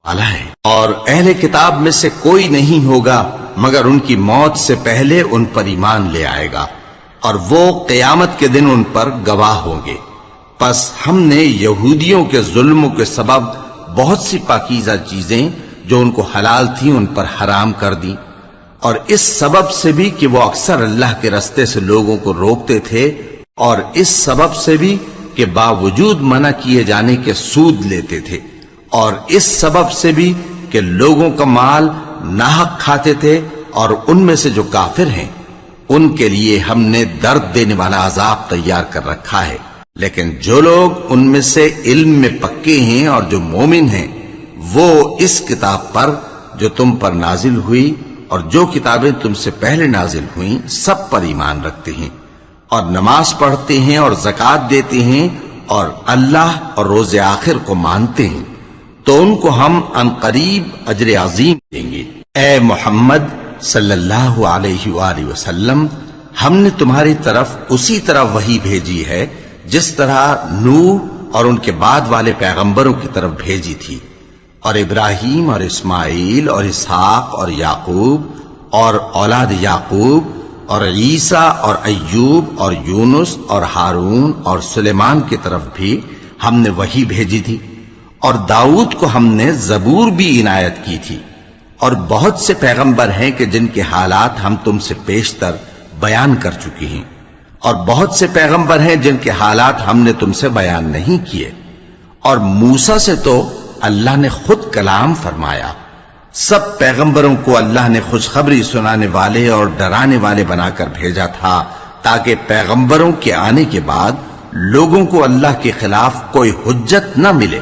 والا ہے، اور اہل کتاب میں سے کوئی نہیں ہوگا مگر ان کی موت سے پہلے ان پر ایمان لے آئے گا، اور وہ قیامت کے دن ان پر گواہ ہوں گے۔ پس ہم نے یہودیوں کے ظلموں کے سبب بہت سی پاکیزہ چیزیں جو ان کو حلال تھیں ان پر حرام کر دی، اور اس سبب سے بھی کہ وہ اکثر اللہ کے رستے سے لوگوں کو روکتے تھے، اور اس سبب سے بھی کہ باوجود منع کیے جانے کے سود لیتے تھے، اور اس سبب سے بھی کہ لوگوں کا مال ناحق کھاتے تھے، اور ان میں سے جو کافر ہیں ان کے لیے ہم نے درد دینے والا عذاب تیار کر رکھا ہے۔ لیکن جو لوگ ان میں سے علم میں پکے ہیں اور جو مومن ہیں، وہ اس کتاب پر جو تم پر نازل ہوئی اور جو کتابیں تم سے پہلے نازل ہوئیں سب پر ایمان رکھتے ہیں، اور نماز پڑھتے ہیں اور زکوٰۃ دیتے ہیں، اور اللہ اور روز آخر کو مانتے ہیں، تو ان کو ہم عنقریب اجر عظیم دیں گے۔ اے محمد صلی اللہ علیہ وآلہ وسلم، ہم نے تمہاری طرف اسی طرح وحی بھیجی ہے جس طرح نوح اور ان کے بعد والے پیغمبروں کی طرف بھیجی تھی، اور ابراہیم اور اسماعیل اور اسحاق اور یعقوب اور اولاد یعقوب اور عیسیٰ اور ایوب اور یونس اور ہارون اور سلیمان کی طرف بھی ہم نے وحی بھیجی تھی، اور داؤد کو ہم نے زبور بھی عنایت کی تھی، اور بہت سے پیغمبر ہیں کہ جن کے حالات ہم تم سے پیشتر بیان کر چکے ہیں، اور بہت سے پیغمبر ہیں جن کے حالات ہم نے تم سے بیان نہیں کیے، اور موسیٰ سے تو اللہ نے خود کلام فرمایا۔ سب پیغمبروں کو اللہ نے خوشخبری سنانے والے اور ڈرانے والے بنا کر بھیجا تھا، تاکہ پیغمبروں کے آنے کے بعد لوگوں کو اللہ کے خلاف کوئی حجت نہ ملے۔